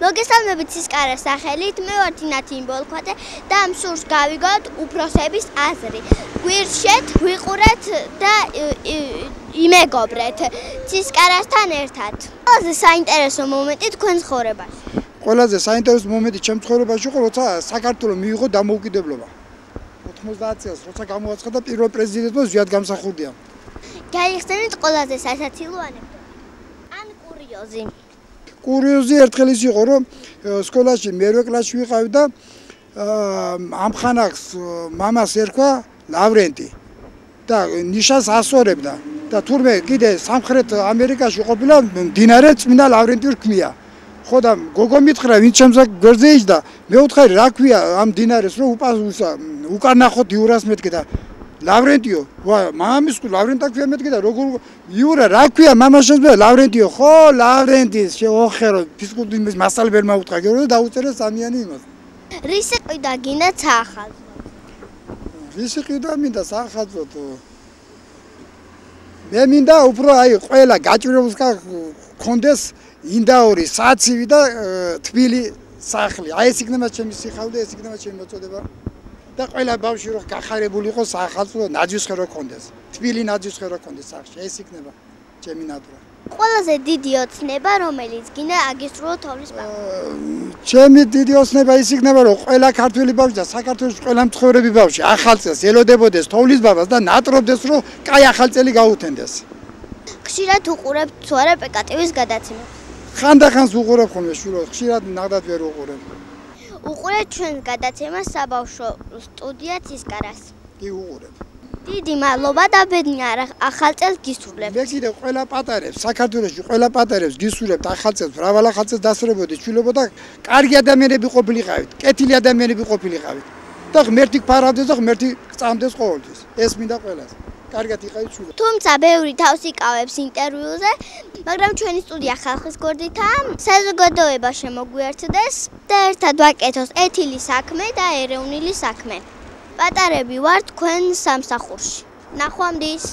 მოგესალმებით სისკარას სახელით, მე ვარ თინათი იმბოლქვაძე და ამ სურს გავიგოთ უფროსების აზრი. გვირშეთ, ვიყურეთ და იმეგობრეთ სისკარასთან ერთად. ყველაზე საინტერესო მომენტი თქვენ ცხოვრებაში. ყველაზე საინტერესო მომენტი ჩემ ცხოვრებაში იყო, როცა საქართველო მიიღო დამოუკიდებლობა. 90 წელს, როცა გამოაცხადა პირველ პრეზიდენტმა ზვიად გამსახურდია. გაიხსენეთ ყველაზე სასაცილო ანეკდოტი. ან კურიოზი. კურიოზი ერთხელ ის იყო, რომ სკოლაში მერვე კლასში ვიყავი და ამ ხანახს მამას ერქვა ლავრენტი და ნიშას ასწორებდა და თურმე კიდე სამხრეთ ამერიკაში ყოფილა მდინარე წმინდა ლავრენტი რქმია. ხო და გოგო მითხრა, ვინც ჩემს გვერდზე იჯდა, მე ვუთხარი რა ქვია ამ მდინარეს, რომ უკან ნახოთ იურას მეთქე და ლავრენტიო, მამის ლავრენტა ქვია მეთქე და როგორ იურა რა ქვია მამას შეძბე ლავრენტიო, ხო ლავრენტის შეოხერო ფიზკულტურის მასწავლებელმა უთხრა გერო და დაუწერა სამიანი იმას. რისი ყიდა გინდა საახალწლო? რისი ყიდა მინდა საახალწლო? მე მინდა უფრო აი ყველა გაჭირებულს გქონდეს ინდაური საცივი და თბილი სახლი. აი ეს იქნება ჩემი სიხავი და ეს იქნება ჩემი მოწოდება. და ყველა ბავშვი რო გახარებული იყოს საახალწლო ნაძვისხერო გქონდეს. თბილი ნაძვისხერო გქონდეს სახლში. ეს იქნება ჩემი ნატურა. ყველაზე დიდი ოცნება რომელიც გინდა აგისრულო თოვლის ბავშვი. ჩემი დიდი ოცნება ის იქნება რომ ყველა ქართველი ბავშვი და საქართველოს ყველა მცხოვრები ბავშვი ახალწელს ელოდებოდეს თოვლის ბაბას და ნატრობდეს რომ კაი ახალწელი გაუთენდეს. ხშირად უყურებთ თუ არა პეკატივის გადაცემებს? ხანდახანს უყურებ ხოლმე შვილო, ხშირად ნახდათ ვერ უყურებ. უყურეთ ჩვენს გადაცემას საბავშვო სტუდია ცისკარას. კი უყურებ. დიდი მადლობა და ბედნიერ ახალწელს გისურვებთ. მე კიდე ყველა პატარებს, საქართველოში ყველა პატარებს გისურვებთ ახალწელს, მრავალ ახალწელს დასწრებოდეთ, შვილებო და კარგი ადამიანები ყოფილიყავით, კეთილი ადამიანები ყოფილიყავით. და ღმერთი გფარავდეს და ღმერთი გწამდეს ყოველთვის. ეს მინდა ყველას. კარგად იყავით შვილო. თუმცა ბევრი თავს იკავებს ინტერვიუზე, მაგრამ ჩვენი სტუდია ხალხის გვერდითაა. საზოგადოება შემოგვიერთდეს და ერთად ვაკეთოს ეთილი საქმე და ერევნილი საქმე. პატარები ვართ თქვენ სამსახურში. ნახვამდის.